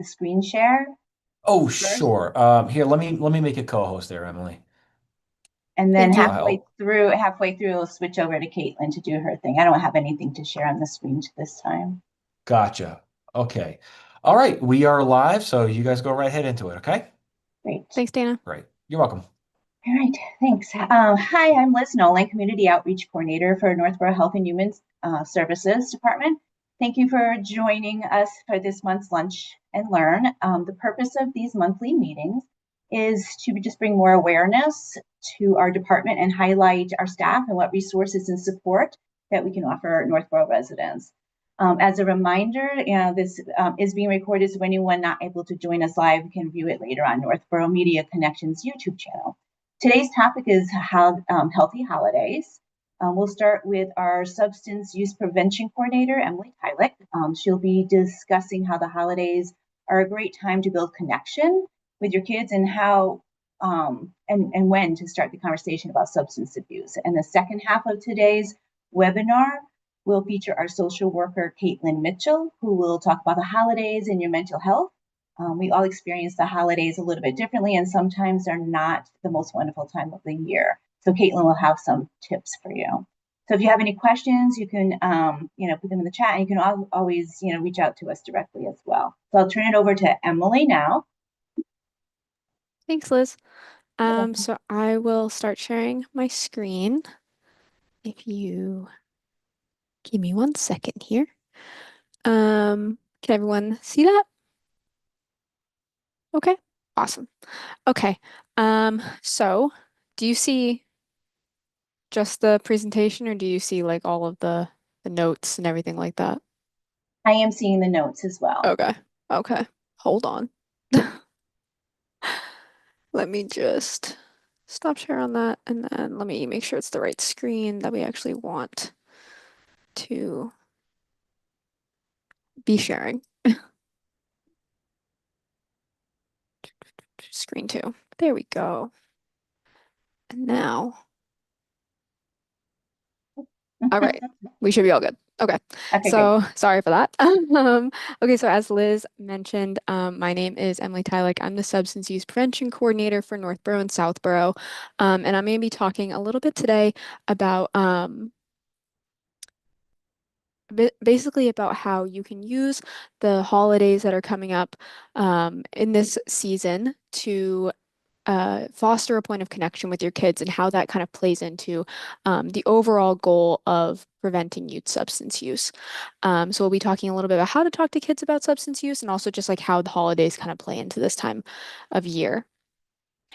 the screen share Oh, first, sure. Here, let me make a co-host there, Emily. and then Thank you. halfway through, we'll switch over to Caitlin to do her thing. I don't have anything to share on the screen this time. Gotcha. Okay. All right, we are live, so you guys go right ahead into it, okay? Great. Thanks, Dana. Great. You're welcome. All right, thanks. Hi, I'm Liz Nolan, Community Outreach Coordinator for Northborough Health and Human Services Department. Thank you for joining us for this month's Lunch and Learn. The purpose of these monthly meetings is to just bring more awareness to our department and highlight our staff and what resources and support that we can offer Northborough residents. As a reminder, this is being recorded, so anyone not able to join us live can view it later on Northborough Media Connections YouTube channel. Today's topic is healthy holidays. We'll start with our substance use prevention coordinator, Emily Tylick. She'll be discussing how the holidays are a great time to build connection with your kids and how and when to start the conversation about substance abuse. And the second half of today's webinar will feature our social worker, Caitlin Mitchell, who will talk about the holidays and your mental health. We all experience the holidays a little bit differently, and sometimes they're not the most wonderful time of the year. So Caitlin will have some tips for you. So if you have any questions, you can, put them in the chat, and you can always, reach out to us directly as well. So I'll turn it over to Emily now. Thanks, Liz. So I will start sharing my screen. If you give me 1 second here. Can everyone see that? Okay, awesome. Okay, so do you see just the presentation or do you see like all of the notes and everything like that? I am seeing the notes as well. Okay, okay, hold on. Let me just stop share on that and then let me make sure it's the right screen that we actually want to be sharing. Screen two. There we go. And now, all right, we should be all good. Okay, Okay, so great. sorry for that. Okay, so as Liz mentioned, my name is Emily Tylick. I'm the Substance Use Prevention Coordinator for Northborough and Southborough. And I'm going to be talking a little bit today about basically about how you can use the holidays that are coming up in this season to foster a point of connection with your kids and how that kind of plays into the overall goal of preventing youth substance use. So we'll be talking a little bit about how to talk to kids about substance use and also just like how the holidays kind of play into this time of year.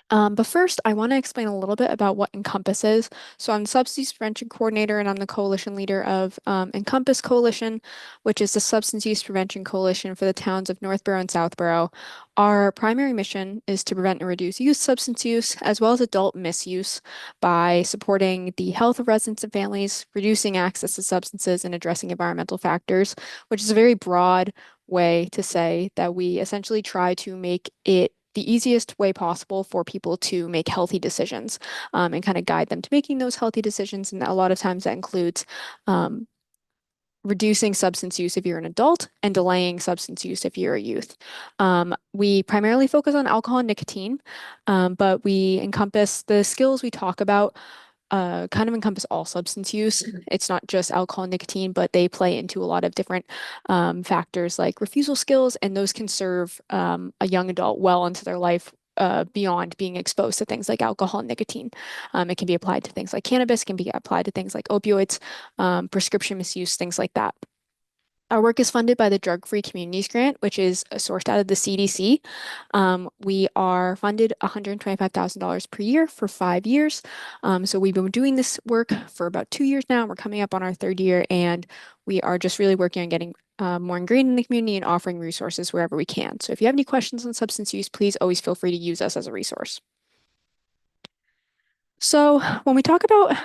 But first, I want to explain a little bit about what Encompass is. So I'm the Substance Use Prevention Coordinator, and I'm the coalition leader of Encompass Coalition, which is the Substance Use Prevention Coalition for the towns of Northborough and Southborough. Our primary mission is to prevent and reduce youth substance use, as well as adult misuse, by supporting the health of residents and families, reducing access to substances, and addressing environmental factors, which is a very broad way to say that we essentially try to make it the easiest way possible for people to make healthy decisions and kind of guide them to making those healthy decisions. And a lot of times that includes reducing substance use if you're an adult and delaying substance use if you're a youth. We primarily focus on alcohol and nicotine, but we encompass the skills we talk about kind of encompass all substance use. It's not just alcohol and nicotine, but they play into a lot of different factors like refusal skills, and those can serve a young adult well into their life beyond being exposed to things like alcohol and nicotine. It can be applied to things like cannabis, can be applied to things like opioids, prescription misuse, things like that. Our work is funded by the Drug Free Communities Grant, which is sourced out of the CDC. We are funded $125,000 per year for 5 years. So we've been doing this work for about 2 years now. We're coming up on our third year, and we are just really working on getting more ingrained in the community and offering resources wherever we can. So if you have any questions on substance use, please always feel free to use us as a resource. So when we talk about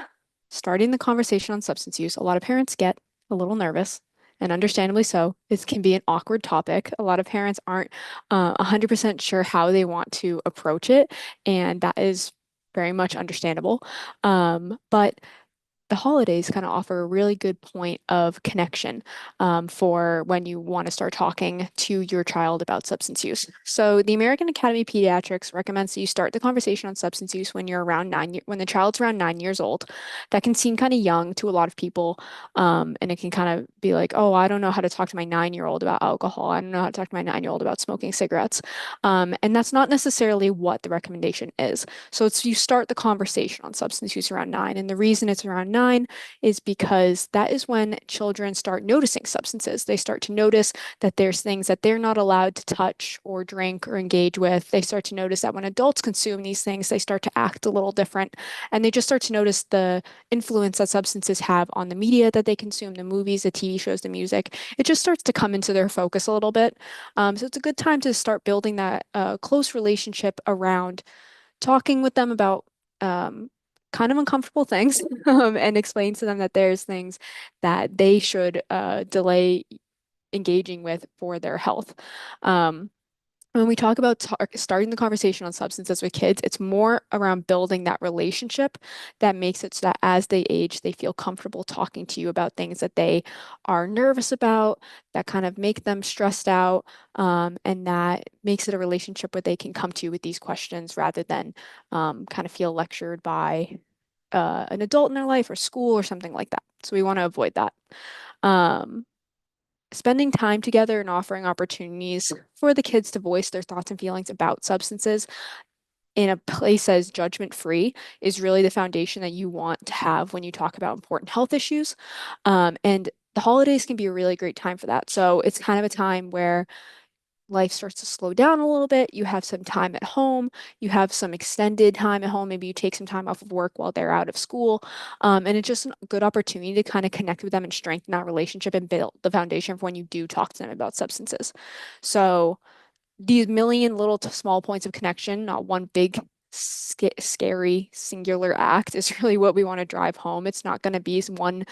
starting the conversation on substance use, a lot of parents get a little nervous, and understandably so. This can be an awkward topic. A lot of parents aren't 100% sure how they want to approach it, and that is very much understandable. But the holidays kind of offer a really good point of connection for when you want to start talking to your child about substance use. So the American Academy of Pediatrics recommends that you start the conversation on substance use when you're around when the child's around 9 years old. That can seem kind of young to a lot of people, and it can kind of be like, oh, I don't know how to talk to my 9-year-old about alcohol. I don't know how to talk to my 9-year-old about smoking cigarettes. And that's not necessarily what the recommendation is. So it's you start the conversation on substance use around 9. And the reason it's around 9 is because that is when children start noticing substances. They start to notice that there's things that they're not allowed to touch or drink or engage with. They start to notice that when adults consume these things, they start to act a little different. And they just start to notice the influence that substances have on the media that they consume, the movies, the TV shows, the music. It just starts to come into their focus a little bit. So it's a good time to start building that close relationship around talking with them about kind of uncomfortable things and explain to them that there's things that they should delay engaging with for their health. When we talk about starting the conversation on substances with kids, it's more around building that relationship that makes it so that as they age, they feel comfortable talking to you about things that they are nervous about, that kind of make them stressed out, and that makes it a relationship where they can come to you with these questions rather than kind of feel lectured by an adult in their life or school or something like that. So we want to avoid that. Um, Spending time together and offering opportunities for the kids to voice their thoughts and feelings about substances in a place that is judgment free is really the foundation that you want to have when you talk about important health issues. And the holidays can be a really great time for that. So it's kind of a time where life starts to slow down a little bit. You have some time at home. You have some extended time at home. Maybe you take some time off of work while they're out of school. And it's just a good opportunity to kind of connect with them and strengthen that relationship and build the foundation for when you do talk to them about substances. So these million little to small points of connection, not one big scary singular act, is really what we want to drive home. It's not going to be one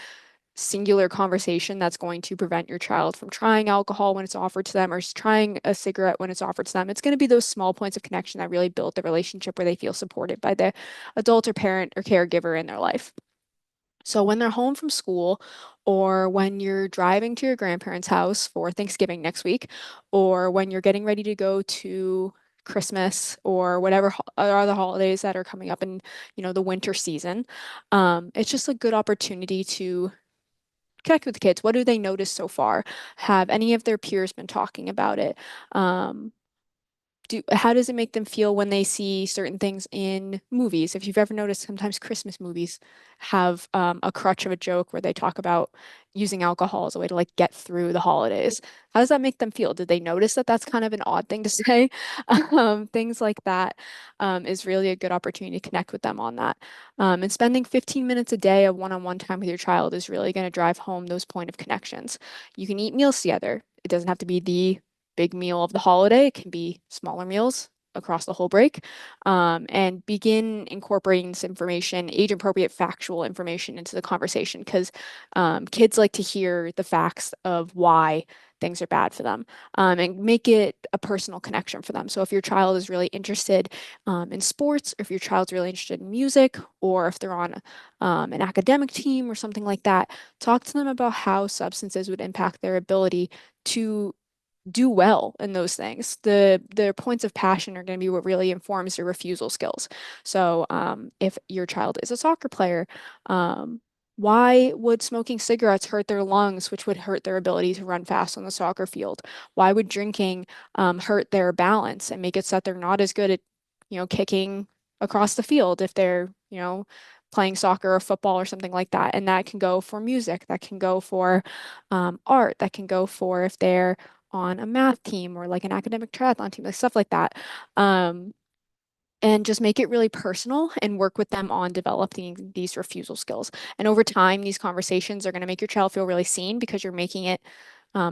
singular conversation that's going to prevent your child from trying alcohol when it's offered to them or trying a cigarette when it's offered to them. It's going to be those small points of connection that really build the relationship where they feel supported by the adult or parent or caregiver in their life. So when they're home from school, or when you're driving to your grandparents' house for Thanksgiving next week, or when you're getting ready to go to Christmas or whatever other holidays that are coming up in, the winter season, it's just a good opportunity to connect with the kids. What do they notice so far? Have any of their peers been talking about it? Um, how does it make them feel when they see certain things in movies? If you've ever noticed, sometimes Christmas movies have a crutch of a joke where they talk about using alcohol as a way to like get through the holidays. How does that make them feel? Did they notice that that's kind of an odd thing to say? Things like that is really a good opportunity to connect with them on that. And spending 15 minutes a day of one-on-one time with your child is really going to drive home those point of connections. You can eat meals together. It doesn't have to be the big meal of the holiday. It can be smaller meals across the whole break, and begin incorporating this information, age-appropriate factual information into the conversation because kids like to hear the facts of why things are bad for them, and make it a personal connection for them. So if your child is really interested in sports, or if your child's really interested in music, or if they're on an academic team or something like that, talk to them about how substances would impact their ability to do well in those things. The points of passion are going to be what really informs your refusal skills. So if your child is a soccer player, why would smoking cigarettes hurt their lungs, which would hurt their ability to run fast on the soccer field? Why would drinking hurt their balance and make it so that they're not as good at, kicking across the field if they're, playing soccer or football or something like that? And that can go for music, that can go for art, that can go for if they're on a math team or like an academic triathlon team, like stuff like that. And just make it really personal and work with them on developing these refusal skills. And over time, these conversations are going to make your child feel really seen because you're making it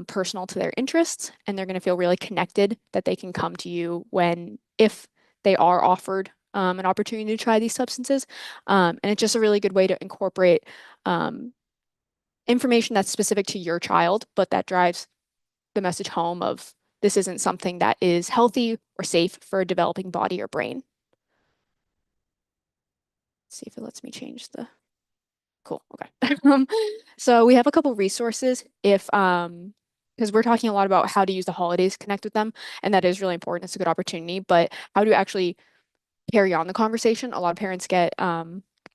personal to their interests, and they're going to feel really connected that they can come to you if they are offered an opportunity to try these substances. And it's just a really good way to incorporate information that's specific to your child, but that drives the message home of this isn't something that is healthy or safe for a developing body or brain. Let's see if it lets me change the cool. Okay. So we have a couple resources if because we're talking a lot about how to use the holidays to connect with them, and that is really important. It's a good opportunity, but how to actually carry on the conversation. A lot of parents get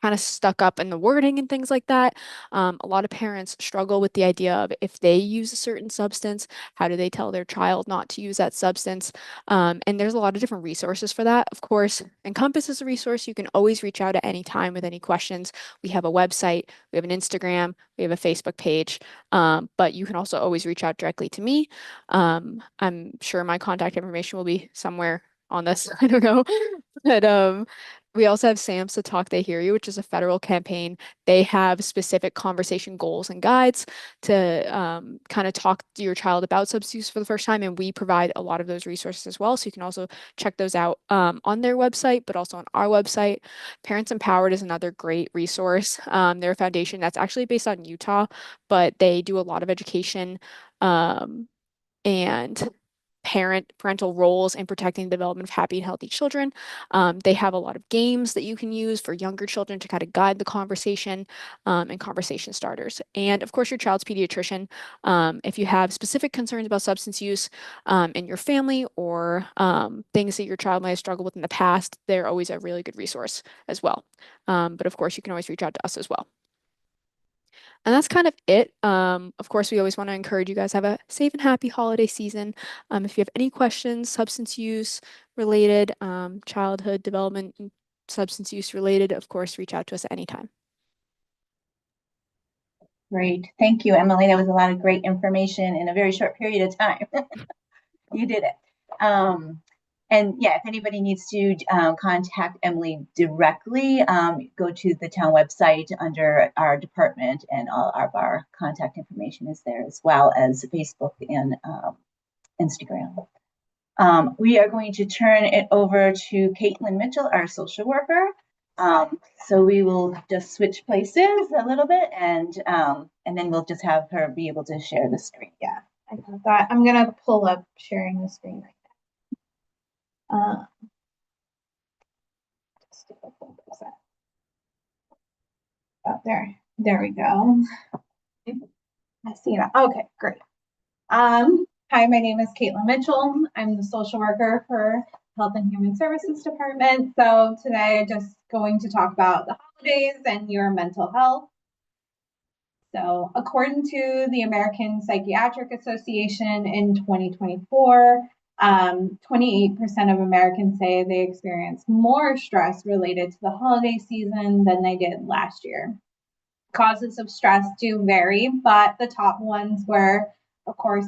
kind of stuck up in the wording and things like that. A lot of parents struggle with the idea of if they use a certain substance, how do they tell their child not to use that substance? And there's a lot of different resources for that. Of course, Encompass is a resource. You can always reach out at any time with any questions. We have a website, we have an Instagram, we have a Facebook page, but you can also always reach out directly to me. I'm sure my contact information will be somewhere on this. I don't know. But we also have SAMHSA Talk They Hear You, which is a federal campaign. They have specific conversation goals and guides to kind of talk to your child about substance use for the first time. And we provide a lot of those resources as well. So you can also check those out on their website, but also on our website. Parents Empowered is another great resource. They're a foundation that's actually based on Utah, but they do a lot of education and parental roles in protecting the development of happy and healthy children. They have a lot of games that you can use for younger children to kind of guide the conversation and conversation starters. And of course, your child's pediatrician. If you have specific concerns about substance use in your family or things that your child might have struggled with in the past, they're always a really good resource as well. But of course, you can always reach out to us as well. And that's kind of it. Of course, we always want to encourage you guys to have a safe and happy holiday season. If you have any questions, substance use related, childhood development, and substance use related, of course, reach out to us at any time. Great. Thank you, Emily. That was a lot of great information in a very short period of time. You did it. And yeah, if anybody needs to contact Emily directly, go to the town website under our department, and all of our contact information is there, as well as Facebook and Instagram. We are going to turn it over to Caitlin Mitchell, our social worker. So we will just switch places a little bit, and then we'll just have her be able to share the screen. Yeah, I got that. I'm gonna pull up sharing the screen right now. Just do a full percent. Oh, there we go. I see that. Okay, great. Hi, my name is Caitlin Mitchell. I'm the social worker for Health and Human Services Department. So today I'm just going to talk about the holidays and your mental health. So according to the American Psychiatric Association in 2024, 28% of Americans say they experience more stress related to the holiday season than they did last year. Causes of stress do vary, but the top ones were, of course,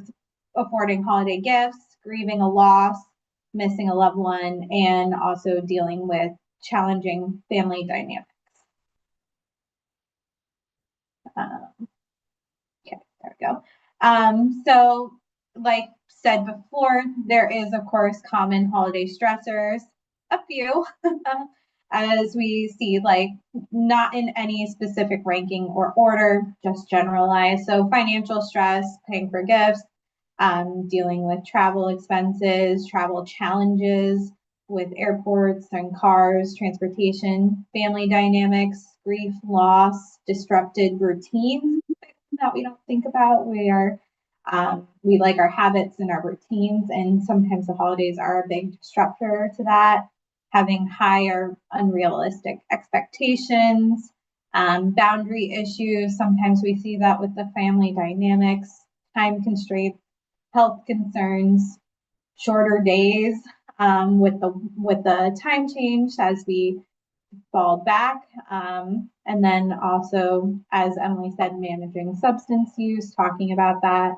affording holiday gifts, grieving a loss, missing a loved one, and also dealing with challenging family dynamics. Okay, there we go. So like said before, there is, of course, common holiday stressors, a few, as we see, like not in any specific ranking or order, just generalized. So financial stress, paying for gifts, dealing with travel expenses, travel challenges with airports and cars, transportation, family dynamics, grief, loss, disrupted routines that we don't think about. We like our habits and our routines, and sometimes the holidays are a big disruptor to that. Having higher unrealistic expectations, boundary issues. Sometimes we see that with the family dynamics, time constraints, health concerns, shorter days with the time change as we fall back. And then also, as Emily said, managing substance use, talking about that,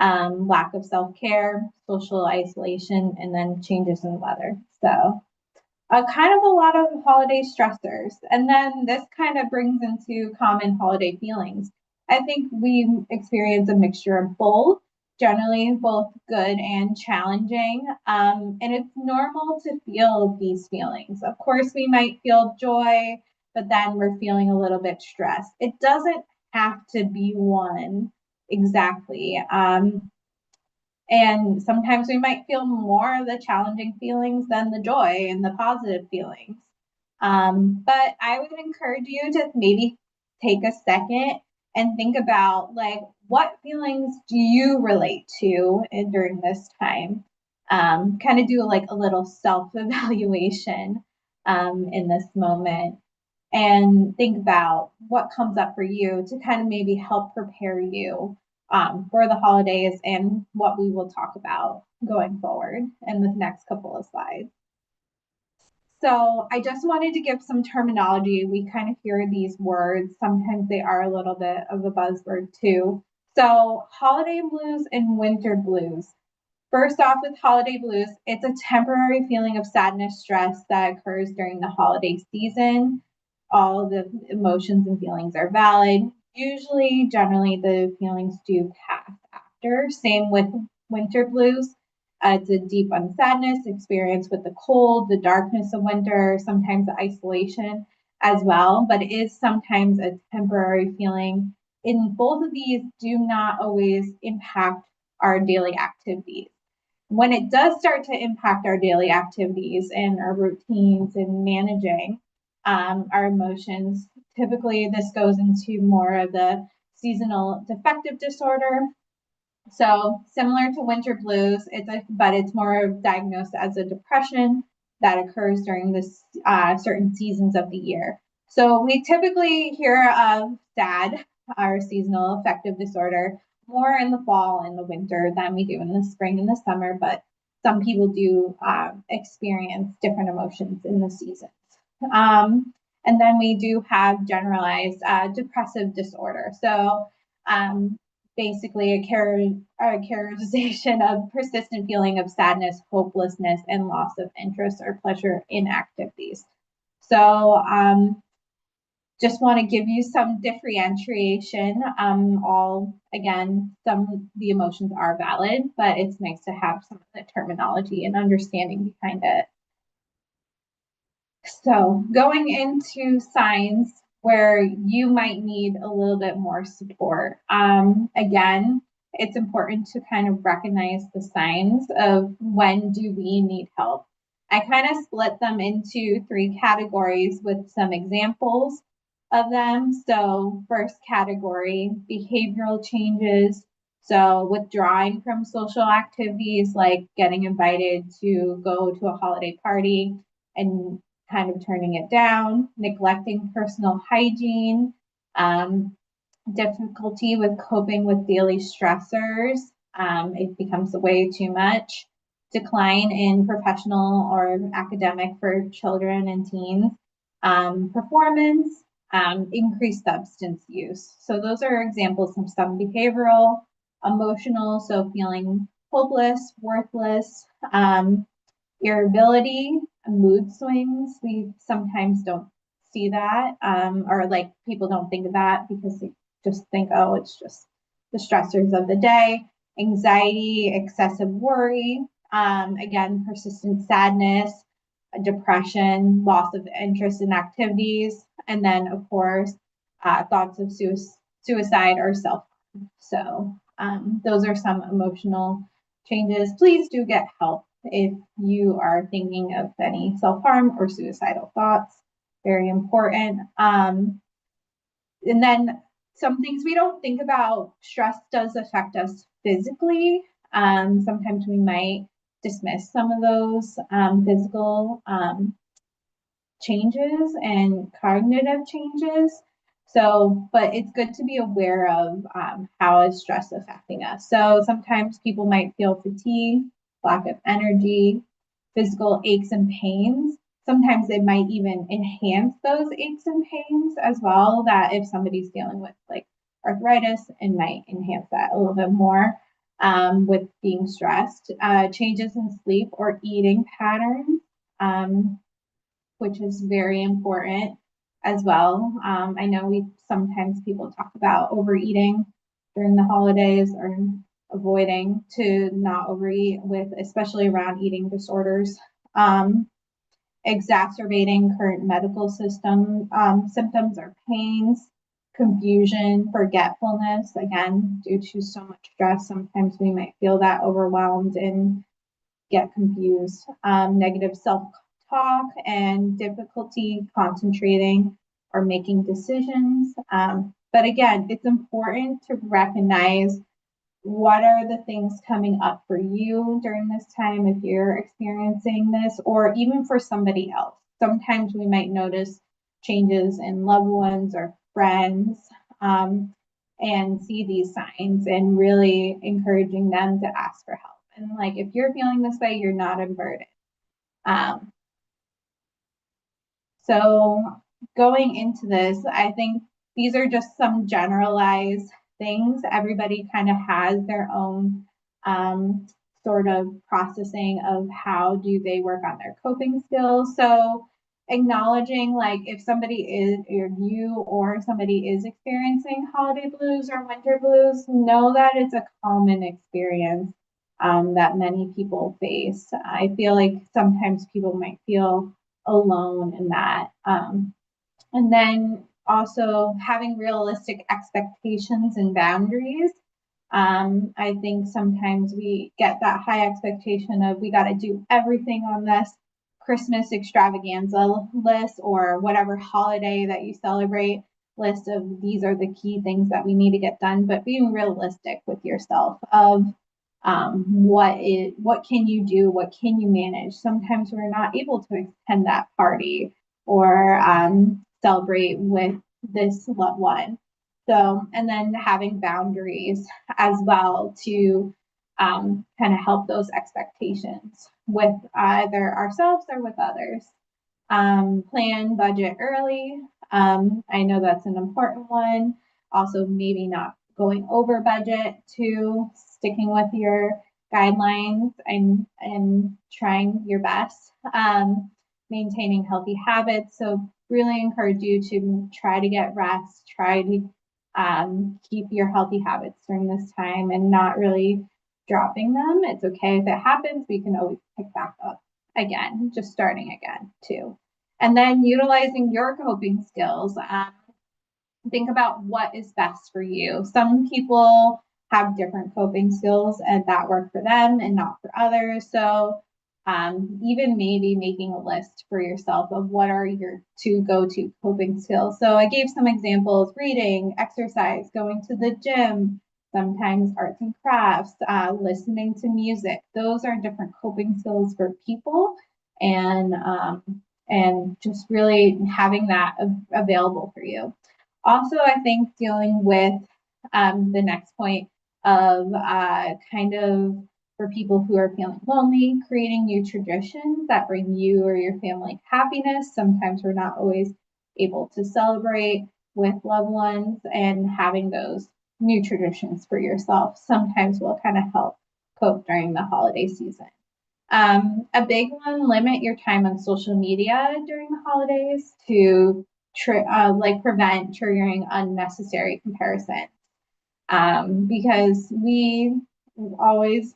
lack of self-care, social isolation, and then changes in weather. So kind of a lot of holiday stressors. And then this kind of brings into common holiday feelings. I think we experience a mixture of both, generally both good and challenging. And it's normal to feel these feelings. Of course, we might feel joy, but then we're feeling a little bit stressed. It doesn't have to be one exactly. And sometimes we might feel more of the challenging feelings than the joy and the positive feelings. But I would encourage you to maybe take a second and think about like what feelings do you relate to during this time. Kind of do like a little self-evaluation in this moment and think about what comes up for you to kind of maybe help prepare you for the holidays and what we will talk about going forward in the next couple of slides. So I just wanted to give some terminology. We kind of hear these words. Sometimes they are a little bit of a buzzword too. So holiday blues and winter blues. First off, with holiday blues, it's a temporary feeling of sadness, stress that occurs during the holiday season. All the emotions and feelings are valid. Usually, generally, the feelings do pass after. Same with winter blues. It's a deep sadness experience with the cold, the darkness of winter, sometimes the isolation as well, but it is sometimes a temporary feeling. And both of these do not always impact our daily activities. When it does start to impact our daily activities and our routines and managing our emotions, typically this goes into more of the seasonal affective disorder. So similar to winter blues, but it's more diagnosed as a depression that occurs during this certain seasons of the year. So we typically hear of SAD, our seasonal affective disorder, more in the fall and the winter than we do in the spring and the summer, but some people do experience different emotions in the seasons. And then we do have generalized depressive disorder. So basically a characterization of persistent feeling of sadness, hopelessness, and loss of interest or pleasure in activities. So just want to give you some differentiation. Again, some of the emotions are valid, but it's nice to have some of the terminology and understanding behind it. So going into signs where you might need a little bit more support. Again, it's important to kind of recognize the signs of when do we need help. I kind of split them into 3 categories with some examples of them. So first category, behavioral changes. So withdrawing from social activities like getting invited to go to a holiday party and kind of turning it down, neglecting personal hygiene, difficulty with coping with daily stressors. It becomes way too much. Decline in professional or academic for children and teens. Performance, increased substance use. So those are examples of some behavioral, emotional, so feeling hopeless, worthless, irritability, mood swings. We sometimes don't see that, or like people don't think of that because they just think, oh, it's just the stressors of the day. Anxiety, excessive worry, again, persistent sadness, depression, loss of interest in activities, and then of course, thoughts of suicide or self-harm. So those are some emotional changes. Please do get help if you are thinking of any self-harm or suicidal thoughts. Very important. And then some things we don't think about, stress does affect us physically. Sometimes we might dismiss some of those physical changes and cognitive changes. So, but it's good to be aware of how is stress affecting us. So sometimes people might feel fatigue, lack of energy, physical aches and pains. Sometimes it might even enhance those aches and pains as well, that if somebody's dealing with like arthritis, it might enhance that a little bit more with being stressed. Changes in sleep or eating patterns, which is very important as well. I know sometimes people talk about overeating during the holidays or avoiding to not overeat with, especially around eating disorders. Exacerbating current medical system symptoms or pains, confusion, forgetfulness, again, due to so much stress, sometimes we might feel that overwhelmed and get confused. Negative self-talk and difficulty concentrating or making decisions. But again, it's important to recognize what are the things coming up for you during this time if you're experiencing this, or even for somebody else. Sometimes we might notice changes in loved ones or friends, and see these signs, and really encouraging them to ask for help. And like, if you're feeling this way, you're not a burden. So going into this, I think these are just some generalized things. Everybody kind of has their own sort of processing of how do they work on their coping skills. So acknowledging, like, if somebody is, or you or somebody is experiencing holiday blues or winter blues, know that it's a common experience that many people face. I feel like sometimes people might feel alone in that. And then also having realistic expectations and boundaries. I think sometimes we get that high expectation of we got to do everything on this Christmas extravaganza list, or whatever holiday that you celebrate list of these are the key things that we need to get done, but being realistic with yourself of what can you do, what can you manage. Sometimes we're not able to attend that party or celebrate with this loved one. So, and then having boundaries as well to kind of help those expectations with either ourselves or with others. Plan budget early. I know that's an important one. Also, maybe not going over budget, to sticking with your guidelines and trying your best. Maintaining healthy habits. So really encourage you to try to get rest, try to keep your healthy habits during this time and not really dropping them. It's okay if it happens, we can always pick back up again, just starting again too. And then utilizing your coping skills. Think about what is best for you. Some people have different coping skills and that work for them and not for others. So even maybe making a list for yourself of what are your two go-to coping skills. So I gave some examples: reading, exercise, going to the gym, sometimes arts and crafts, listening to music. Those are different coping skills for people, and just really having that available for you. Also, I think dealing with the next point of kind of for people who are feeling lonely, creating new traditions that bring you or your family happiness. Sometimes we're not always able to celebrate with loved ones, and having those new traditions for yourself sometimes will kind of help cope during the holiday season. A big one, limit your time on social media during the holidays to prevent triggering unnecessary comparisons. Because we always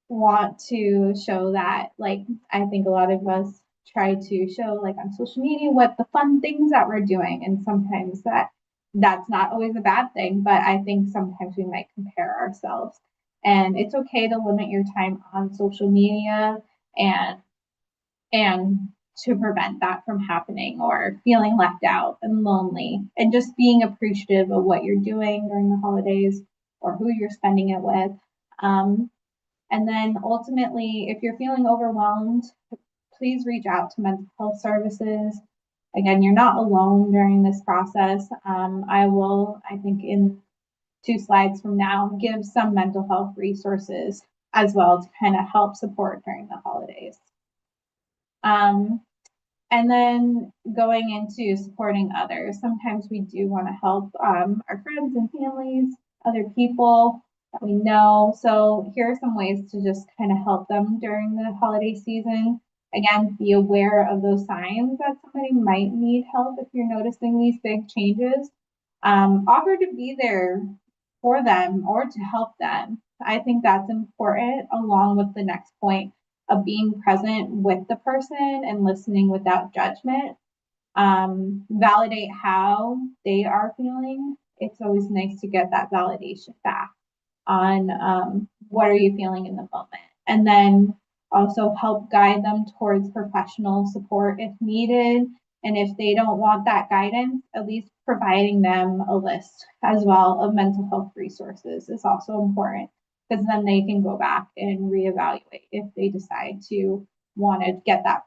want to show that, like, I think a lot of us try to show, like, on social media what the fun things that we're doing, and sometimes that's not always a bad thing, but I think sometimes we might compare ourselves, and it's okay to limit your time on social media and to prevent that from happening or feeling left out and lonely, and just being appreciative of what you're doing during the holidays or who you're spending it with. And then ultimately, if you're feeling overwhelmed, please reach out to mental health services. Again, you're not alone during this process. I will, I think in 2 slides from now, give some mental health resources as well to kind of help support during the holidays. And then going into supporting others. Sometimes we do want to help our friends and families, other people that we know. So here are some ways to just kind of help them during the holiday season. Again, be aware of those signs that somebody might need help if you're noticing these big changes. Offer to be there for them or to help them. I think that's important, along with the next point of being present with the person and listening without judgment. Validate how they are feeling. It's always nice to get that validation back on what are you feeling in the moment. And then also help guide them towards professional support if needed. And if they don't want that guidance, at least providing them a list as well of mental health resources is also important, because then they can go back and reevaluate if they decide to want to get that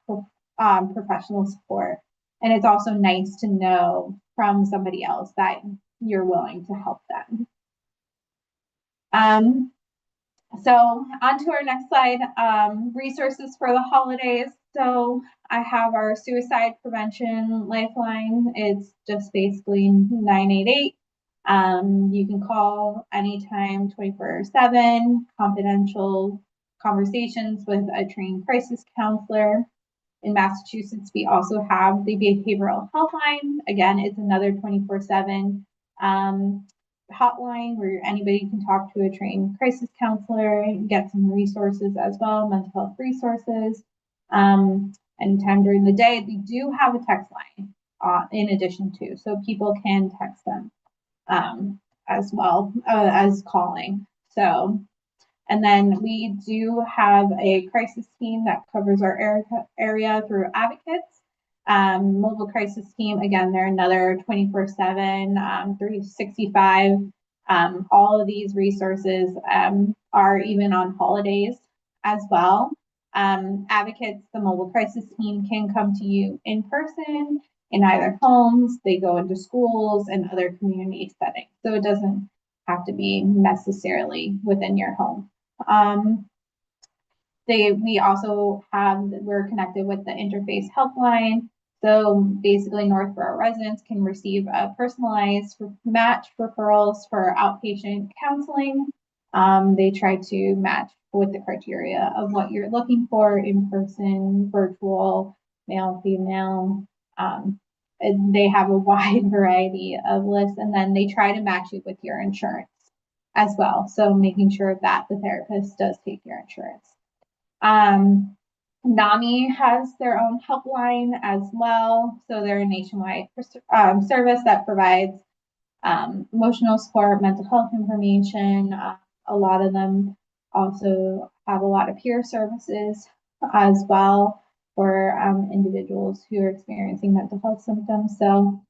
professional support. And it's also nice to know from somebody else that you're willing to help them. So on to our next slide, resources for the holidays. So I have our suicide prevention lifeline. It's just basically 988. You can call anytime, 24/7, confidential conversations with a trained crisis counselor. In Massachusetts, we also have the behavioral health line. Again, it's another 24/7 hotline where anybody can talk to a trained crisis counselor and get some resources as well, mental health resources. Anytime during the day, we do have a text line in addition to, so people can text them as well as calling. So, and then we do have a crisis team that covers our area through advocates. Mobile crisis team, again, they're another 24/7, 365. All of these resources are even on holidays as well. Advocates, the mobile crisis team, can come to you in person in either homes, they go into schools and other community settings. So it doesn't have to be necessarily within your home. We also we're connected with the Interface Helpline. So basically Northborough residents can receive a personalized match referrals for outpatient counseling. They try to match with the criteria of what you're looking for: in person, virtual, male, female. And they have a wide variety of lists, and then they try to match you with your insurance as well. So making sure that the therapist does take your insurance. NAMI has their own helpline as well. So they're a nationwide service that provides emotional support, mental health information. A lot of them also have a lot of peer services as well for individuals who are experiencing mental health symptoms. So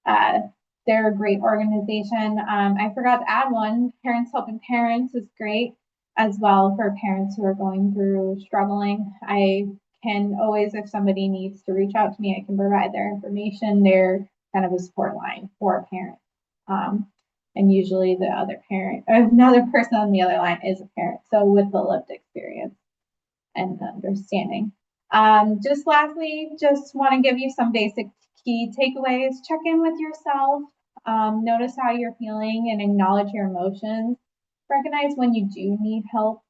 they're a great organization. I forgot to add one. Parents Helping Parents is great as well for parents who are going through struggling. I can always, if somebody needs to reach out to me, I can provide their information. They're kind of a support line for parents. And usually the other parent, or another person on the other line is a parent. So with the lived experience and understanding. Just lastly, just want to give you some basic key takeaways. Check in with yourself. Notice how you're feeling and acknowledge your emotions. Recognize when you do need help.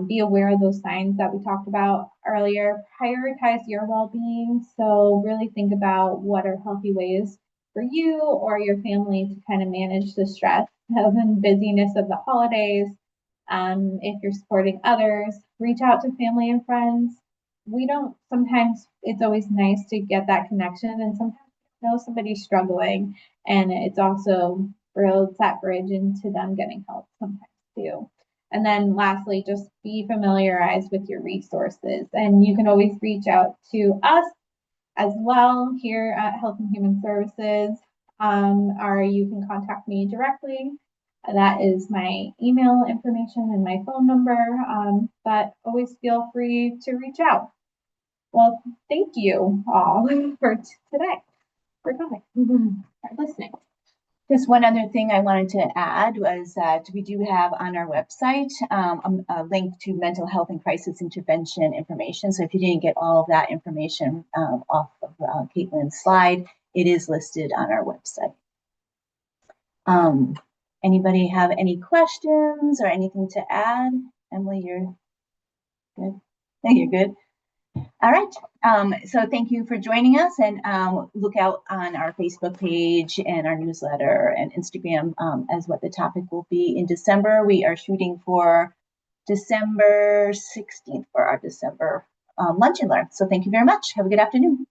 Be aware of those signs that we talked about earlier. Prioritize your well-being. So really think about what are healthy ways for you or your family to kind of manage the stress and busyness of the holidays. If you're supporting others, reach out to family and friends. Sometimes it's always nice to get that connection, and sometimes you know somebody's struggling, and it's also builds that bridge into them getting help sometimes too. And then lastly, just be familiarized with your resources, and you can always reach out to us as well here at Health and Human Services, or you can contact me directly. That is my email information and my phone number, but always feel free to reach out. Well, thank you all for today, for coming, for listening. Just one other thing I wanted to add was that we do have on our website a link to mental health and crisis intervention information. So if you didn't get all of that information off of Caitlin's slide, it is listed on our website. Anybody have any questions or anything to add? Emily, you're good? You're good. All right. So thank you for joining us, and look out on our Facebook page and our newsletter and Instagram as what the topic will be in December. We are shooting for December 16th for our December Lunch and Learn. So thank you very much. Have a good afternoon.